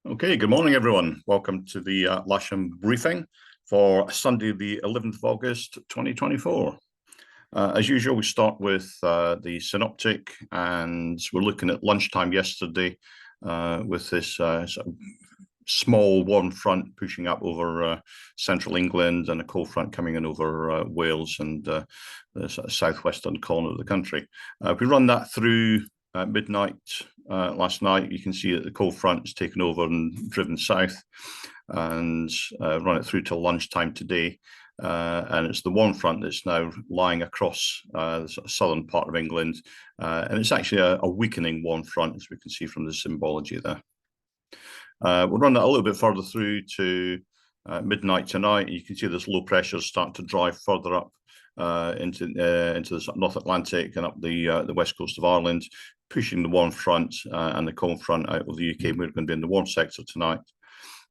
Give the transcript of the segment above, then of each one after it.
Okay, good morning, everyone. Welcome to the Lasham Briefing for Sunday, the 11th of August, 2024. As usual, we start with the synoptic, and we're looking at lunchtime yesterday with this sort of small warm front pushing up over central England and a cold front coming in over Wales and the sort of southwestern corner of the country. If we run that through midnight last night, you can see that the cold front has taken over and driven south, and run it through till lunchtime today. And it's the warm front that's now lying across the sort of southern part of England, and it's actually a weakening warm front, as we can see from the symbology there. We'll run that a little bit further through to midnight tonight. You can see this low pressure start to drive further up into the North Atlantic and up the west coast of Ireland, pushing the warm front and the cold front out of the UK. We're going to be in the warm sector tonight,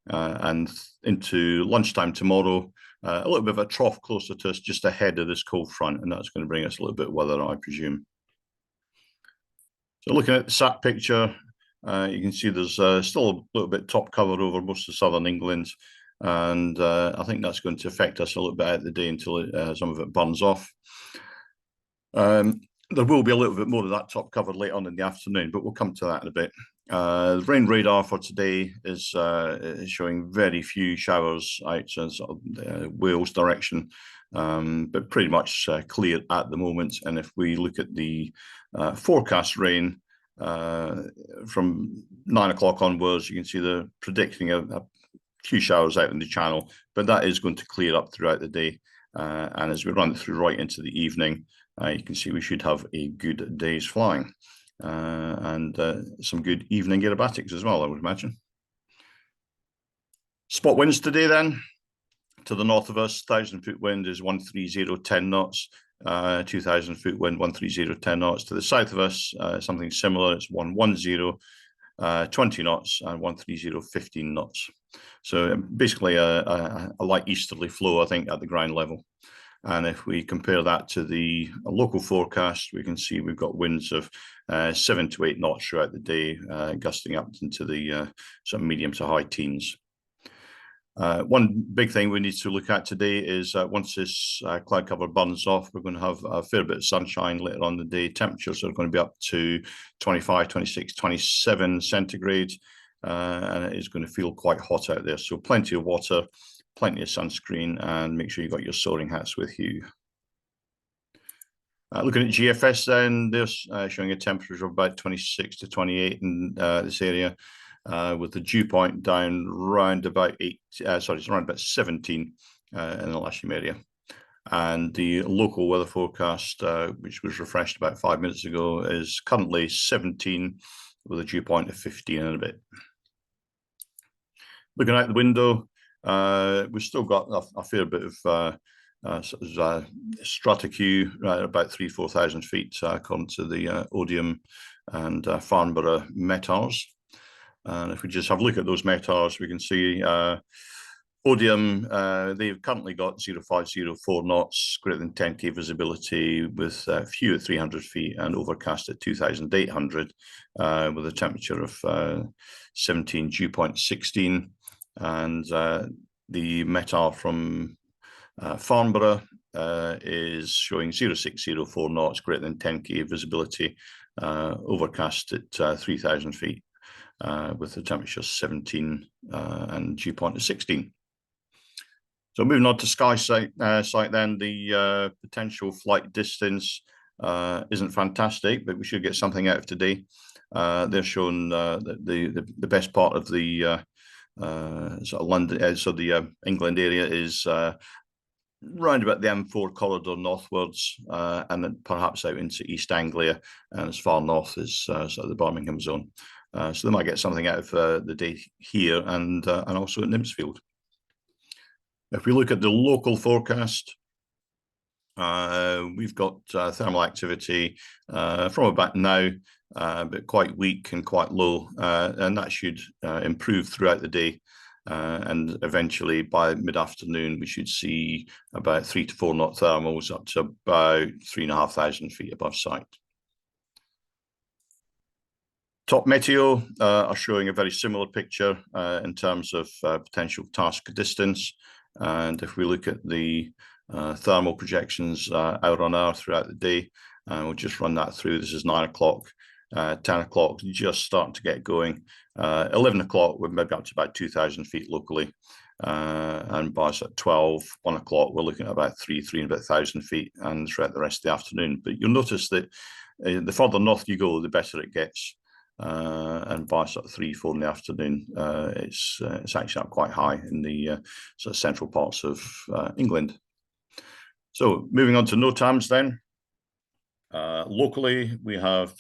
and into lunchtime tomorrow. A little bit of a trough closer to us, just ahead of this cold front, and that's going to bring us a little bit of weather, I presume. So looking at the sat picture, you can see there's still a little bit top cover over most of southern England, and I think that's going to affect us a little bit out of the day until some of it burns off. There will be a little bit more of that top cover later on in the afternoon, but we'll come to that in a bit. The rain radar for today is showing very few showers out in sort of Wales direction, but pretty much clear at the moment. And if we look at the forecast rain from 9 o'clock onwards, you can see they're predicting a few showers out in the channel, but that is going to clear up throughout the day. And as we run it through right into the evening, you can see we should have a good day's flying. And some good evening aerobatics as well, I would imagine. Spot winds today then. To the north of us, 1,000-foot wind is 130, 10 knots. 2,000-foot wind, 130, 10 knots. To the south of us, something similar, it's 110, 20 knots, and 130, 15 knots. So basically a light easterly flow, I think, at the ground level. And if we compare that to the local forecast, we can see we've got winds of 7 to 8 knots throughout the day, gusting up into the sort of medium to high teens. One big thing we need to look at today is once this cloud cover burns off, we're going to have a fair bit of sunshine later on in the day. Temperatures are going to be up to 25, 26, 27 centigrade, and it is going to feel quite hot out there. So plenty of water, plenty of sunscreen, and make sure you've got your soaring hats with you. Looking at GFS then, they're showing a temperature of about 26 to 28 in this area, with the dew point down around about it's around about 17 in the Lasham area. And the local weather forecast, which was refreshed about 5 minutes ago, is currently 17 with a dew point of 15 and a bit. Looking out the window, we've still got a fair bit of strata-Q, about 3,000–4,000 feet, according to the Odium and Farnborough METARs. And if we just have a look at those METARs, we can see Odium, they've currently got 0504 knots, greater than 10K visibility, with few at 300 feet and overcast at 2,800, with a temperature of 17, dew point 16. And the METAR from Farnborough is showing 0604 knots, greater than 10K visibility, overcast at 3,000 feet, with the temperature 17 and dew point of 16. So moving on to sky sight then, the potential flight distance isn't fantastic, but we should get something out of today. They're showing that the best part of the sort of London, the England area is round about the M4 corridor northwards, and then perhaps out into East Anglia and as far north as sort of the Birmingham zone. So they might get something out of the day here and also at Nimsfield. If we look at the local forecast, we've got thermal activity from about now, but quite weak and quite low, and that should improve throughout the day. And eventually by mid-afternoon, we should see about 3 to 4 knot thermals up to about 3,500 feet above sight. Top Meteo are showing a very similar picture in terms of potential task distance. And if we look at the thermal projections out on Earth throughout the day, we'll just run that through. This is 9 o'clock, 10 o'clock, just starting to get going. 11 o'clock, we're maybe up to about 2,000 feet locally. And by 12, 1 o'clock, we're looking at about 3,000 feet, and throughout the rest of the afternoon. But you'll notice that the further north you go, the better it gets. And by sort of 3, 4 in the afternoon, it's actually up quite high in the sort of central parts of England. So moving on to NOTAMs then. Locally, we have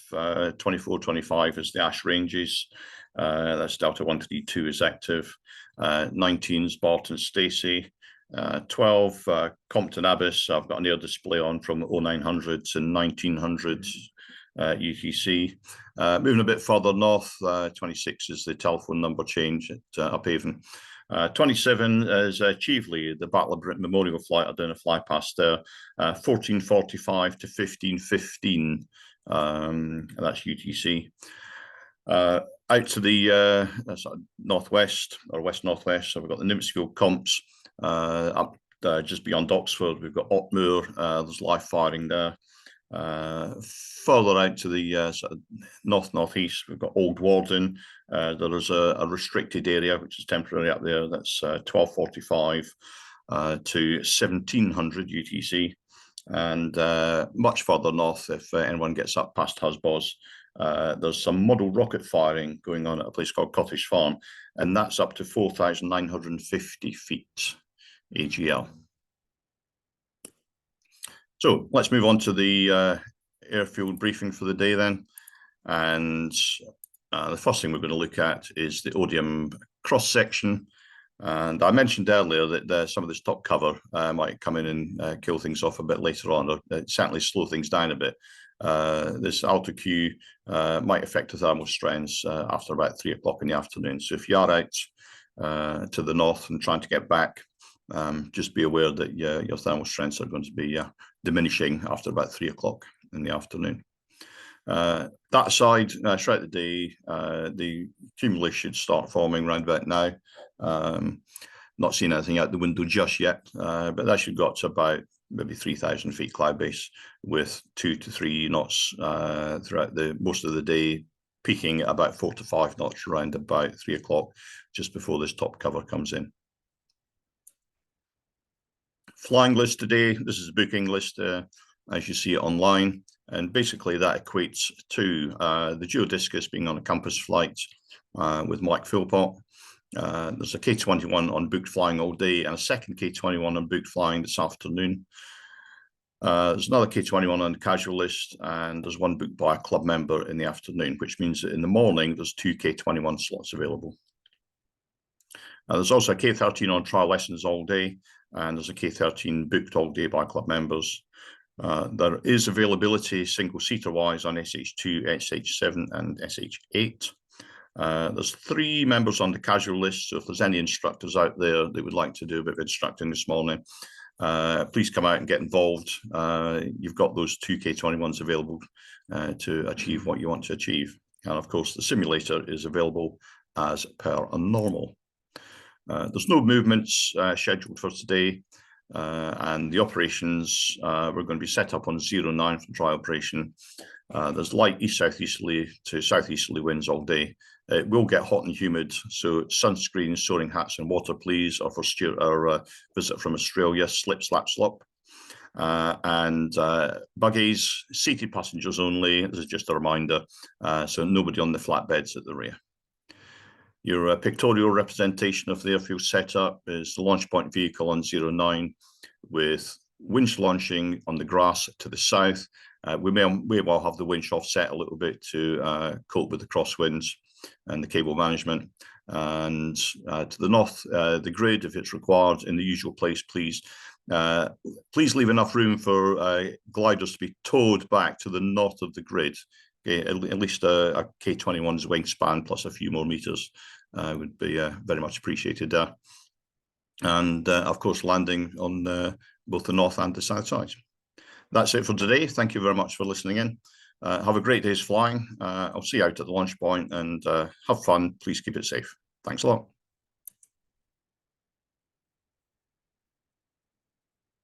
24, 25 as the ash ranges. That's Delta 132 is active. 19's Barton Stacey. 12, Compton Abyss. I've got an air display on from 0900 to 1900 UTC. Moving a bit further north, 26 is the telephone number change at Uphaven. 27 is Chieveley, the Battle of Britain Memorial flight. I don't fly past there. 14:45 to 15:15. That's UTC. Out to the northwest or west northwest, so we've got the Nimsfield Comps up just beyond Oxford. We've got Otmoor. There's live firing there. Further out to the sort of northeast, we've got Old Warden. There is a restricted area which is temporary up there. That's 12:45 to 1700 UTC, and much further north, if anyone gets up past Husbos, there's some model rocket firing going on at a place called Cottage Farm, and that's up to 4,950 feet AGL. So let's move on to the airfield briefing for the day then. And the first thing we're going to look at is the Odium cross-section. And I mentioned earlier that some of this top cover might come in and kill things off a bit later on, or certainly slow things down a bit. This alto Q might affect the thermal strengths after about 3 o'clock in the afternoon. So if you are out to the north and trying to get back, just be aware that your thermal strengths are going to be diminishing after about 3 o'clock in the afternoon. That aside, throughout the day, the cumulus should start forming around about now. Not seeing anything out the window just yet, but that should got to about maybe 3,000 feet cloud base with 2 to 3 knots throughout most of the day, peaking at about 4 to 5 knots around about 3 o'clock, just before this top cover comes in. Flying list today, this is a booking list as you see it online, and basically that equates to the Geodiscus being on a Compass flight with Mike Philpott. There's a K-21 on booked flying all day and a second K-21 on booked flying this afternoon. There's another K-21 on the casual list, and there's one booked by a club member in the afternoon, which means that in the morning there's 2 K-21 slots available. There's also a K-13 on trial lessons all day, and there's a K-13 booked all day by club members. There is availability single-seater wise on SH2, SH7 and SH8. There's 3 members on the casual list, so if there's any instructors out there that would like to do a bit of instructing this morning, please come out and get involved. You've got those 2 K-21s available to achieve what you want to achieve. And of course, the simulator is available as per normal. There's no movements scheduled for today, and the operations we're going to be set up on 09 for dry operation. There's light east-southeasterly to southeasterly winds all day. It will get hot and humid, so sunscreen, soaring hats and water, please. Or for our visit from Australia, slip, slap, slop. And buggies, seated passengers only. This is just a reminder, so nobody on the flatbeds at the rear. Your pictorial representation of the airfield setup is the launch point vehicle on 09 with winch launching on the grass to the south. We may well have the winch offset a little bit to cope with the crosswinds and the cable management. And to the north, the grid, if it's required, in the usual place, please. Please leave enough room for gliders to be towed back to the north of the grid. Okay, at least a K-21's wingspan plus a few more meters would be very much appreciated there. And of course, landing on both the north and the south sides. That's it for today. Thank you very much for listening in. Have a great day's flying. I'll see you out at the launch point, and have fun. Please keep it safe. Thanks a lot.